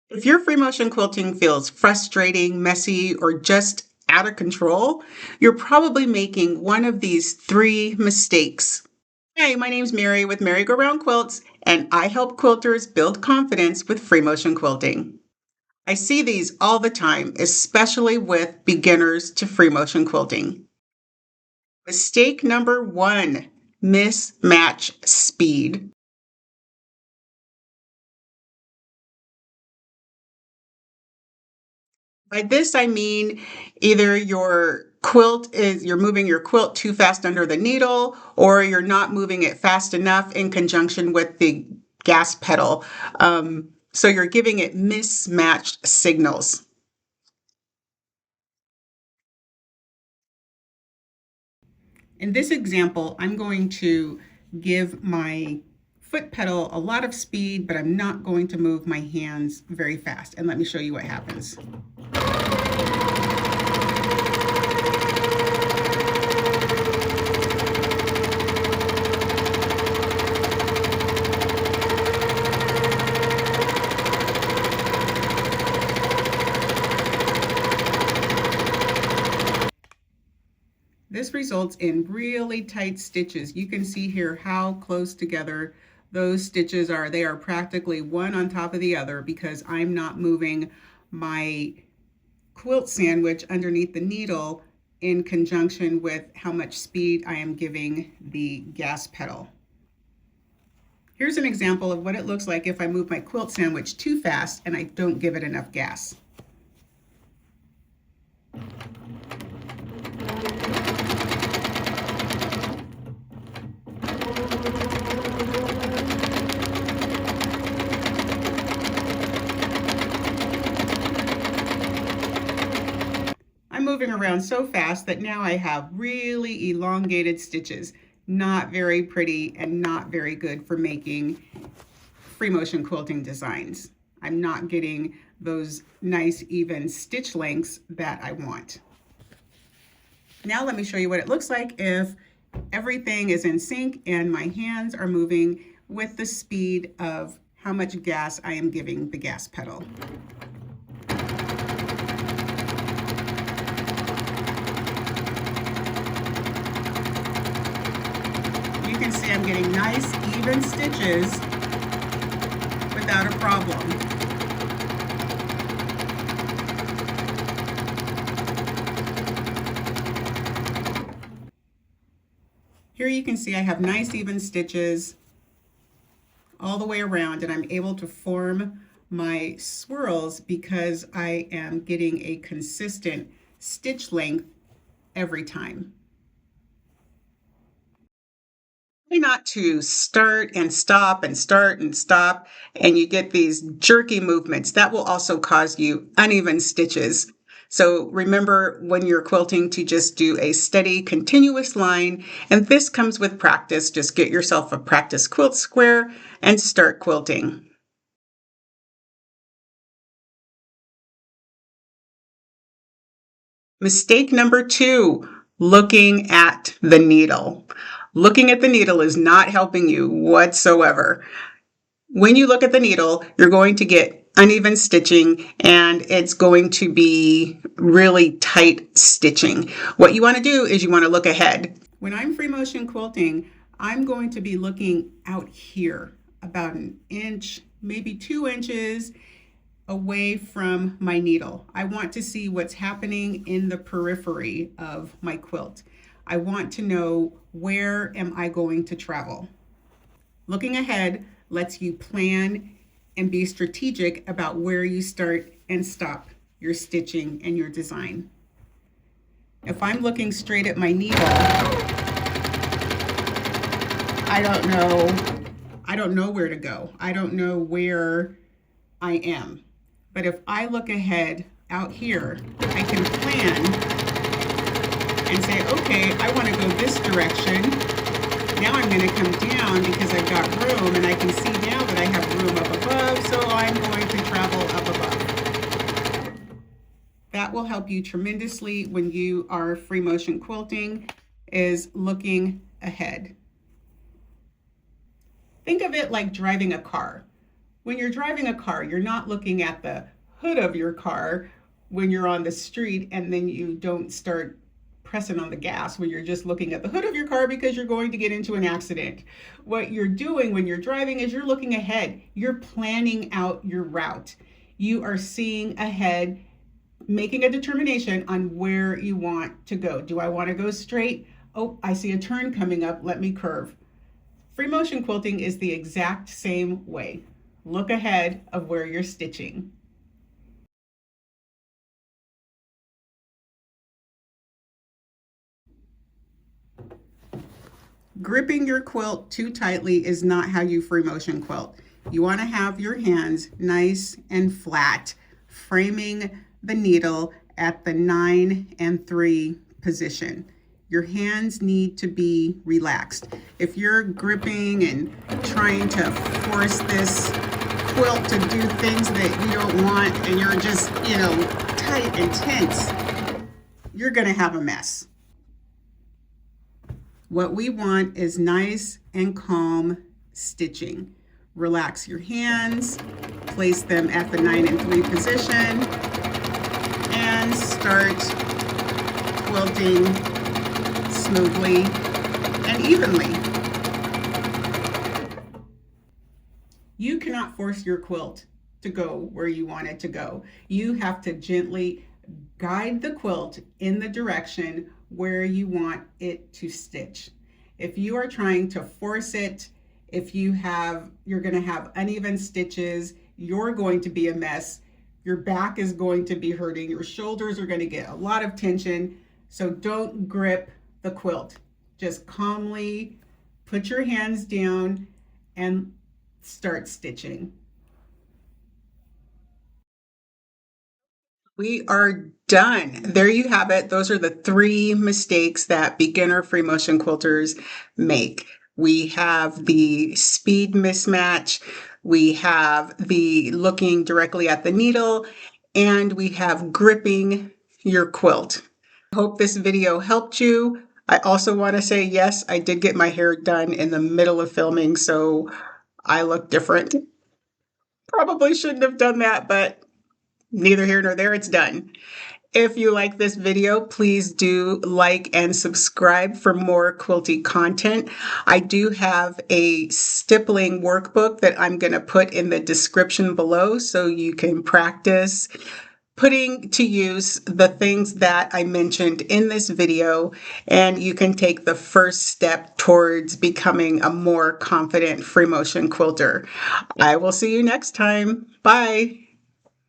If your free motion quilting feels frustrating, messy, or just out of control, you're probably making one of these three mistakes. Hey, my name's Mary with Mary Go Round Quilts, and I help quilters build confidence with free motion quilting. I see these all the time, especially with beginners to free motion quilting. Mistake number one, mismatch speed. By this, I mean either you're moving your quilt too fast under the needle, or you're not moving it fast enough in conjunction with the gas pedal. So you're giving it mismatched signals. In this example, I'm going to give my foot pedal a lot of speed, but I'm not going to move my hands very fast. And let me show you what happens. This results in really tight stitches. You can see here how close together those stitches are. They are practically one on top of the other because I'm not moving my quilt sandwich underneath the needle in conjunction with how much speed I am giving the gas pedal. Here's an example of what it looks like if I move my quilt sandwich too fast and I don't give it enough gas. I'm moving around so fast that now I have really elongated stitches. Not very pretty and not very good for making free motion quilting designs. I'm not getting those nice even stitch lengths that I want. Now let me show you what it looks like if everything is in sync and my hands are moving with the speed of how much gas I am giving the gas pedal. You can see I'm getting nice even stitches without a problem. Here you can see I have nice even stitches all the way around, and I'm able to form my swirls because I am getting a consistent stitch length every time. Try not to start and stop and start and stop, and you get these jerky movements. That will also cause you uneven stitches. So remember when you're quilting to just do a steady, continuous line, and this comes with practice. Just get yourself a practice quilt square and start quilting. Mistake number two, looking at the needle. Looking at the needle is not helping you whatsoever. When you look at the needle, you're going to get uneven stitching and it's going to be really tight stitching. What you want to do is you want to look ahead. When I'm free motion quilting, I'm going to be looking out here about an inch, maybe 2 inches away from my needle. I want to see what's happening in the periphery of my quilt. I want to know, where am I going to travel? Looking ahead lets you plan and be strategic about where you start and stop your stitching and your design. If I'm looking straight at my needle, I don't know where to go. I don't know where I am. But if I look ahead out here, I can plan and say, okay, I want to go this direction. Now I'm going to come down because I've got room, and I can see now that I have room up above, so I'm going to travel up above. That will help you tremendously when you are free motion quilting, is looking ahead. Think of it like driving a car. When you're driving a car, you're not looking at the hood of your car when you're on the street, and then you don't start pressing on the gas when you're just looking at the hood of your car because you're going to get into an accident. What you're doing when you're driving is you're looking ahead. You're planning out your route. You are seeing ahead, making a determination on where you want to go. Do I want to go straight? Oh, I see a turn coming up. Let me curve. Free motion quilting is the exact same way. Look ahead of where you're stitching. Gripping your quilt too tightly is not how you free motion quilt. You want to have your hands nice and flat, framing the needle at the 9 and 3 position. Your hands need to be relaxed. If you're gripping and trying to force this quilt to do things that you don't want, and you're just, tight and tense, you're gonna have a mess. What we want is nice and calm stitching. Relax your hands, place them at the 9 and 3 position, and start quilting smoothly and evenly. You cannot force your quilt to go where you want it to go. You have to gently guide the quilt in the direction where you want it to stitch. If you are trying to force it, you're going to have uneven stitches, you're going to be a mess. Your back is going to be hurting. Your shoulders are going to get a lot of tension. So don't grip the quilt. Just calmly put your hands down and start stitching. We are done. There you have it. Those are the 3 mistakes that beginner free motion quilters make. We have the speed mismatch, we have the looking directly at the needle, and we have gripping your quilt. I hope this video helped you. I also want to say, yes, I did get my hair done in the middle of filming, so I look different. Probably shouldn't have done that, but neither here nor there, it's done. If you like this video, please do like and subscribe for more quilty content. I do have a stippling workbook that I'm going to put in the description below so you can practice putting to use the things that I mentioned in this video, and you can take the first step towards becoming a more confident free motion quilter. I will see you next time. Bye.